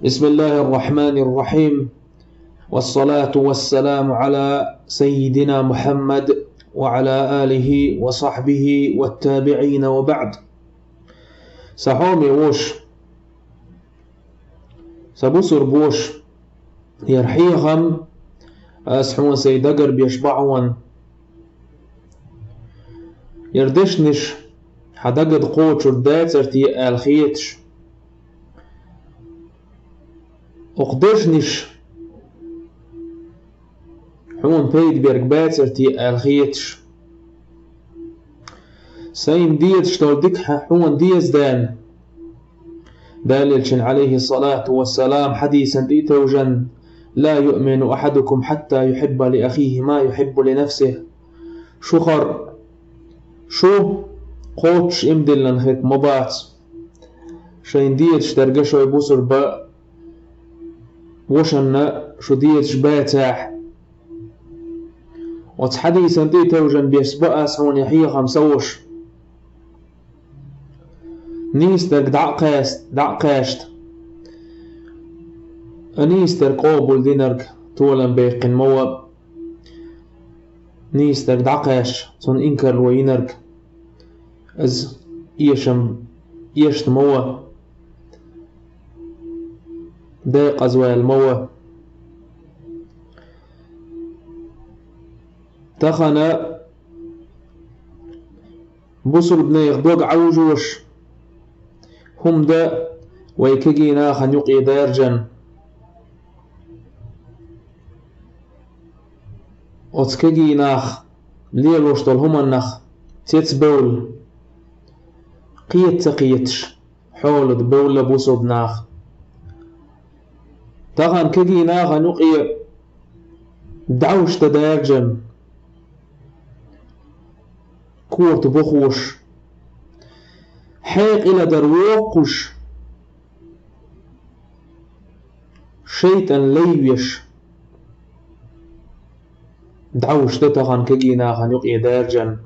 بسم الله الرحمن الرحيم، والصلاة والسلام على سيدنا محمد وعلى آله وصحبه والتابعين وبعد. سحومي وش سبوسر بوش يرحيهم أسحون سيدقر بيشبعون يردشنش حدقد قوت شردات ارتي الخيتش اقدشنش حون بيد بيرقبات ارتي الخيتش سين ديت شتول دكحة حون ديز دان داللشن عليه الصلاة والسلام حديثا ديتوجن لا يؤمن أحدكم حتى يحب لأخيه ما يحب لنفسه. شو قوتش امدلن خيت مبات شين ديت شترقشو يبوسر با وشن شو ديت شباتاح وتحديثا ديتوجن بيسبقا سون يحيي خمسوش نيستر دعقاشت نيستر قوبل دينرك طولا بيقن موا نيستر دعقاش تون إنكر وينرك از يشت موا داق أزوال موا تخنا بوصل بني يغدوق عوجوش هم دا ويكجينا خن يقي دارجن وتكجيناخ ليل وشتل هم النخ تيتبول قيتش حول دبول لبوسو بناخ تغن كجينا خن يقي دعوش تدارجن كورت بخوش حيق إلى دروقش شيطان ليوش دعوش تتغن كجينا خن يقي دارجن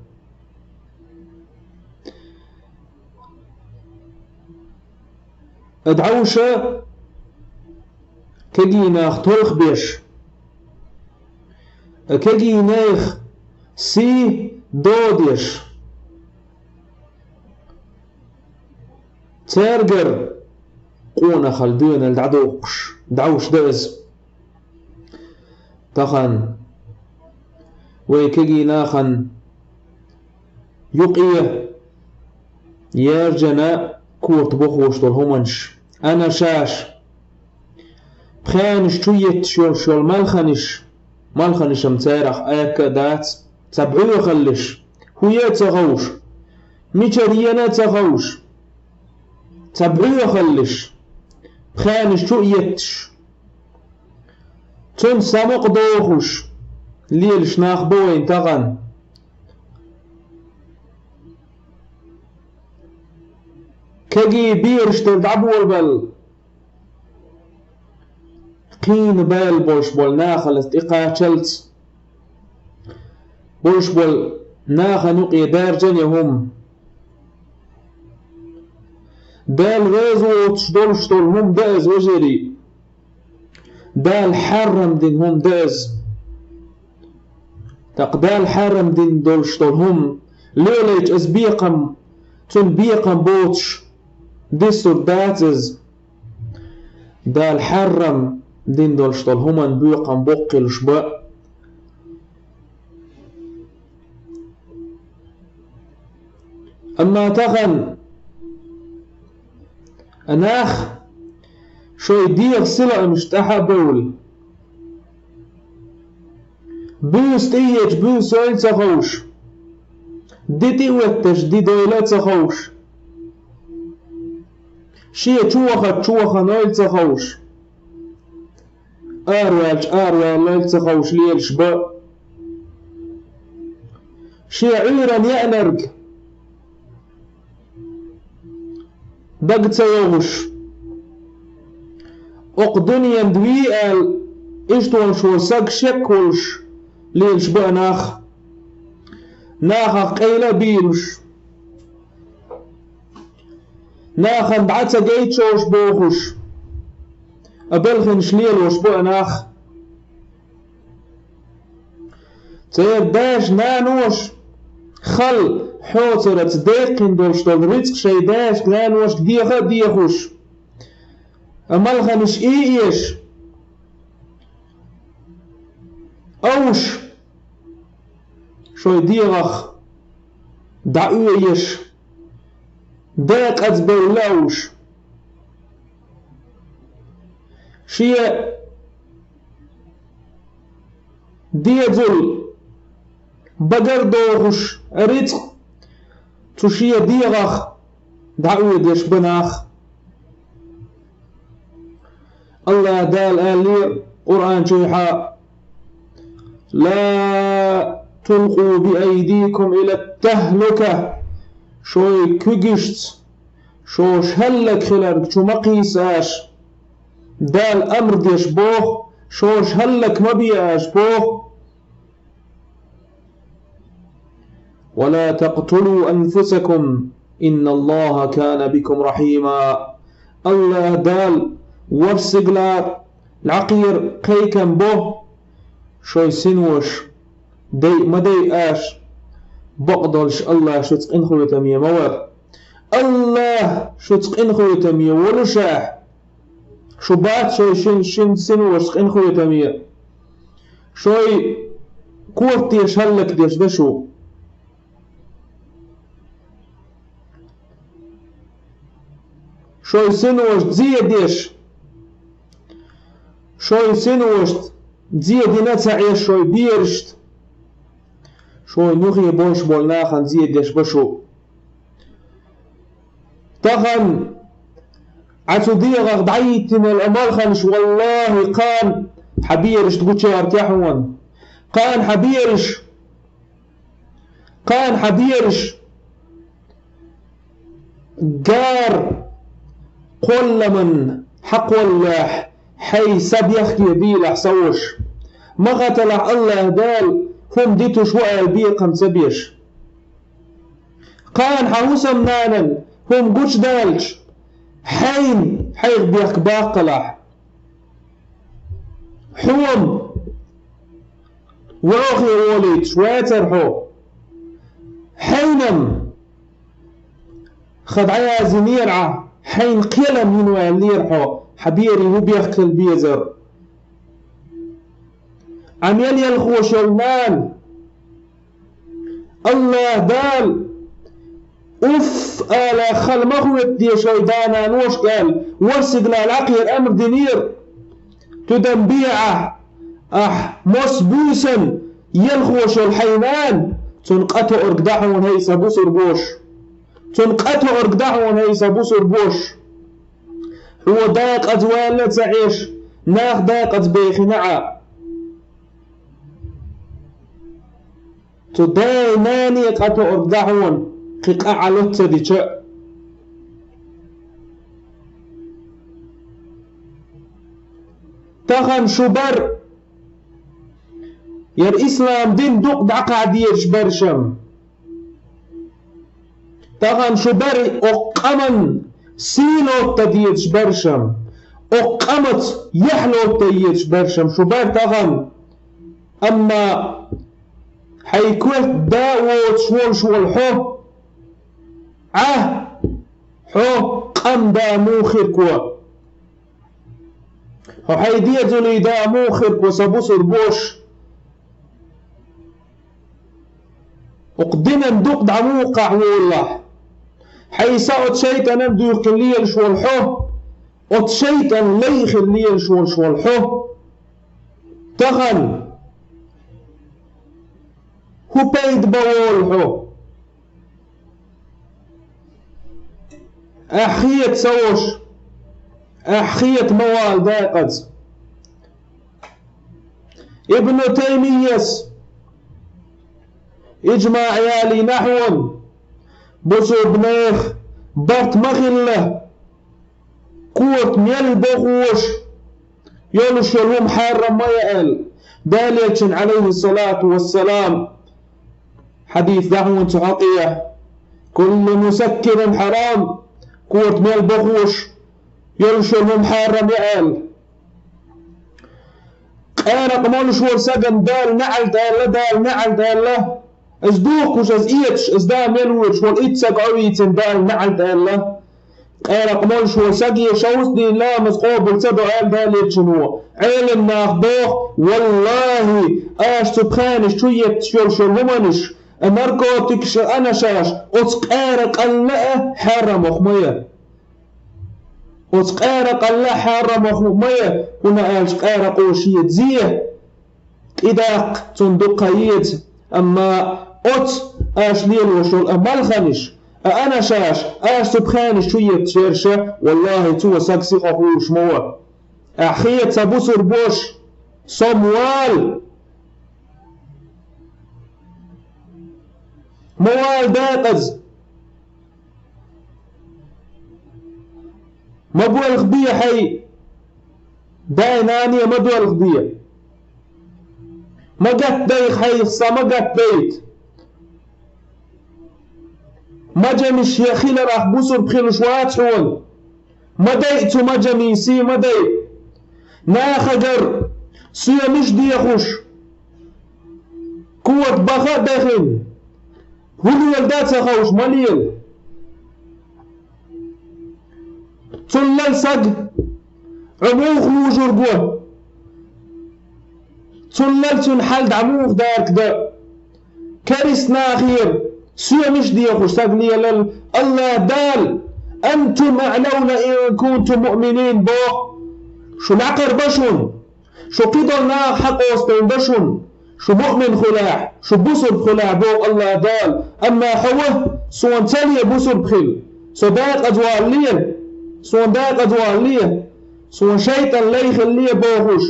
ادعوش كجينا تلخ بيش كجيناخ سي دوديش تارجر قونا خلدون الدعوقش دعوش داز تخن ويكجي ناخن يقيه يرجنا كورت بخوش طولهمنش أنا شاش بخانش شوية شول مالخنش متارخ آكا دات تبعوه خلش هو تغوش ميشاريانا تغوش تبعوه خلش بخانش شويتش تون سامق دوخوش ليلش ناخ بوين تغن كجي بيرش تلعبو البل قين بال بولش بول ناخل استقا تشلت بولش بول ناخ نقي دارجن يهم دال غازو تشدولش هم داز وجري دال حرم دين هم داز تقدال حرم دين دولش هم ليليج از بيقم تون بيقم بوتش ديستور داتز دال حرم دين دولش هم بيقم بوقل شبا أما تغن أناخ شو يدير سلع مشتاحة بول بوست ايج بوست اويل تخوش ديتي واتش دي دويلة تخوش شي تشوخة نويل تخوش أروال نويل تخوش ليل شبا شي عيرا يأنرق دق تيوغش اقدنيا دويال اشتوان شو ساق شكولش ليل شبا ناخ قيلة بيلش ناخن بعتا جيتشوش بوخش أبلغن شليل وشبوء ناخ تير داش نانوش خل حوترت ديقين دولشتول رزق شي داش نانوش ديخا ديخوش أملغنش إيش أوش شوي ديغخ دعويش داق أزبولاوش شيء ديزل بقر دوغش رزق تشيء ديغخ دعوي ديش بناخ الله دال آلير قرآن شيحا لا تلقوا بأيديكم إلى التهلكة شوي كجشت شو شهلك خلالك شو مقيساش دال أمر ديش بوه شو شهلك مبياش بوه ولا تقتلوا أنفسكم إن الله كان بكم رحيما الله دال ورسقلا العقير قيكم بوه شوي سنوش دي ما دي آش بقدلش الله شتق إنخو يتمية موار الله شتق إنخو يتمية ولشاح شو بات شوي شن سنوش شتق إنخو يتمية شوي كورتي شهلك ديش بشو شوي سنوش تزيدش شوي سنوش تزيد نتعيش شوي بيرشت شوي نغي بوش بولناخن زيدش بشو تخن عتو ديغغ دعيتن الأمال خنش والله قان حبيرش تقول شي ارتاحون قان حبيرش قار قل من حق والله حي سب يخي بيلح سوش ما قتلح الله دال هم ديتو شوية البيقم سبيش قان حوسم نانا هم قوش دالش حين حيغ بيك باقلح حوم وروخي وليد شواتر حو حينم خد عيازي ميرعة حين قيلم من ويليرحو حبيري هو بيحكي البيزر عم يلي الخوش المان الله دال اف آلا خل مخوت دي شيدانا نوش قال ورسق العقير امر دينير تدنبيعه مسبوسا يلخوش الحيوان تنقطع ارقدحون هي سبوس ربوش تنقطع ارقدحون هي سبوس ربوش هو داق ازوال لا تعيش ناخ داق ازبيخ نعا تداي ناني قطع ارقدحون قيقع علوت دي تخن شبر ير إسلام دين دوق دعقا ديرش برشم تخن شبر أقمن سيلو تديرش برشم أقمت يحلو تديرش برشم شبر تخن أما حيكوت داوت شوال حو حو قم دا موخر كوا وحيدية ذلي دا موخر وسبوس ربوش وقدنا ندوق دا موقع والله حيساوت شيطان ندو يخليل شو الحو وت شيطان لي يخليل شو الحو تغن هو بيد بول حو أخيت سوش أخيت موال داقد ابن تيمية اجمع عيالي نحو بصو بنيخ برت مغلة قوت ميل بخوش يولش يلوم حرم ما يقل داليتش عليه الصلاة والسلام حديث دعوة تحقية كل مسكر حرام قوت ميل بخوش يلش يلوم حرم يقل قارق مولش ورسجن دال نعل دال نعل دال از دوكوش از ايتش از دا ملوش والإتساق عويتن دال نعل دال قارق مولش ورسجي شوز دي لا مزقوب تصدو عال دال يتشنو علم ناخدوخ والله اش تبخانش شوية شول همانش امركو تكش انا شاش اتقارق الله حرم اخمية وتقارق الله حرم اخمية هنا اش قارق وشية زيه إداق تندقيت أما أت أش ليل وشول أمال خانش أنا شاش أش تبخانش شوية شرشة والله تو ساكسي خوش موا أحيت سابوسر بوش صموال موال داقز مبوى الغبية حي داينانية مدوى الغبية ما قد دايخ حيخصا ما قد بيت ما جمش يا خيل راح بوسر بخيل شوات حول ما دايتو ما جميسي ما دايت ناخجر سويا مش ديخوش قوة بخاء داخل هدو ولدات سخوش مليل تلال سق عموخ موجور قوة تلال حال دعموخ دارك دا كارس ناخير سوى مش ديخوش سقلي الله دال أنتم أعلون إن كنتم مؤمنين بو شو نعقر بشون شو قدر ناخ حق وسطين بشون شو مؤمن خلاع شو بصر خلاع بو الله دال أما حوه سوى تالي بصر بخل صداق أدوار ليه سوى داق أدوار ليه سوى شيطان ليخ اللي بوخوش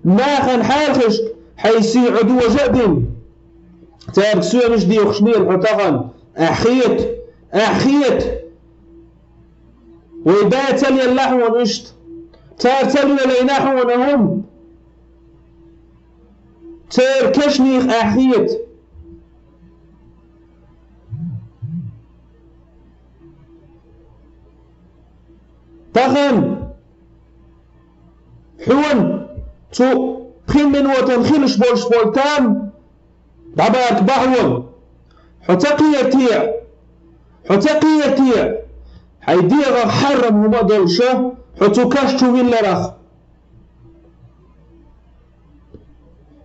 ناخن حالخش حيسي عدو جأدين تارك سوى مش دي وخشنيل حتغن أحيت وإذا تلي اللحو ونشت تار تلي لينحو ونهم تار كشنيخ أحيت تغن حون تو خين من وتنخيلش بولش بولتام دعباك بحون حتقية تيع حيديغ حرم وما دولشه حتوكاشتو من لرخ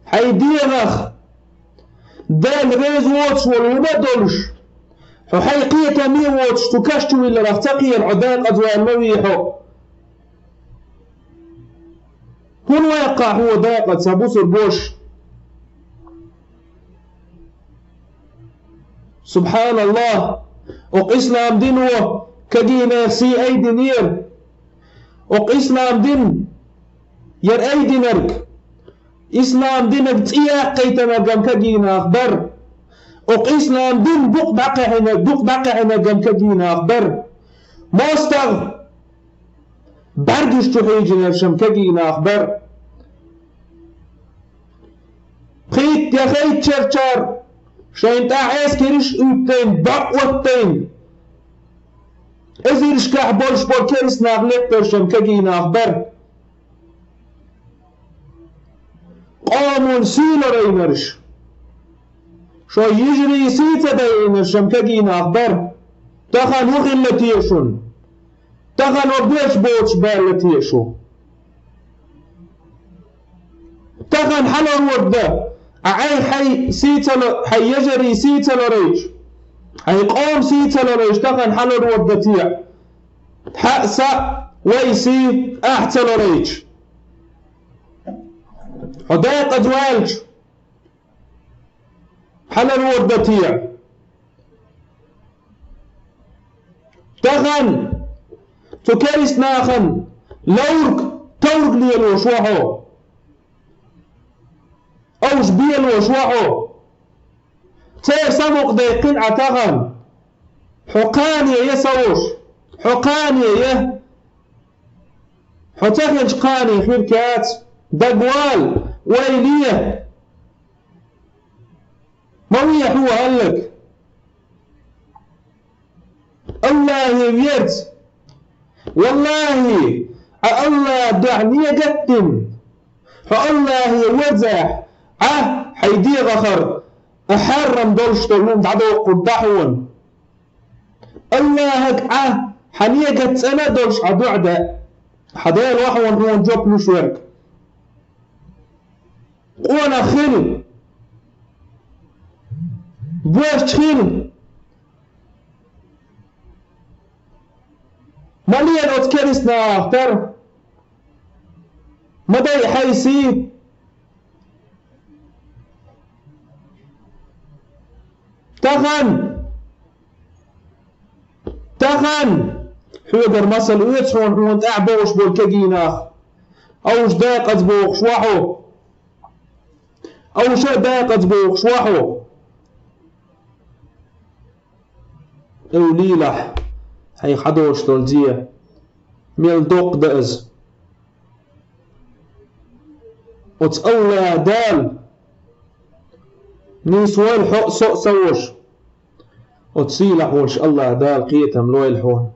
حيديغ دال ريز واتش والوما دولش حيقية مي واتش توكاشتو من لرخ تقية العدان أدوان مويحو هون ويقع هو داقة سابوس البوش سبحان الله إسلام دينه كدينا سي أي دينير إسلام دين ير أي دينرك إسلام دينك تياق قيتنا قم كدينا أخبر إسلام دين بق دقعنا قم كدينا أخبر ماستغ برگش تو حيجنا شم كدينا أخبر خيت يا خيت شرشر شاين تاعيس كيرش اوتين باقوتين ازيرش كحبولش بول كيرس ناغلت برشم كجينا أخبر قامون سيلو رينرش شو يجري سيتا داينرشم كجينا أخبر تخن وغلتيشون تخن وبيش بوش بالتيشو تخن حلو وده أعي حي سيتل حي يجري سيتل ريج حي قوم سيتل ريج تخن حلو وده حأسا ويسي أحتل ريج حداق أدوالج حلو وده تخن تكرس ناخن لورك تورك لي الوشوحو أوش بي الوشوحو تي سمق ديقين عتغن حقاني يسوش حقاني حتخنش قاني خيركات دقوال ويليه مويح هو هلك الله يبيت والله الله دعني قدم فالله يوزع حيدي غخر أحرم دولش طولهم تعدو قدحون الله حنيقة سنة دولش عدو عدا حديل وحوان هو جوب نشورك وانا خيل بواش خيل ماليان اوتكرسنا اختار مدى حيسي تخن حوغر مصل ويتشون هو انت اعبوش بولكاقيناخ اوش داقت بوخ شواحو اوش داقت بوخ شواحو او ليلح هي حدوش دولجيه ميل دوق دأز وتأولى دال نيسوال حق سوق سوش وتسيلح وش الله دال قيتم لو يلحون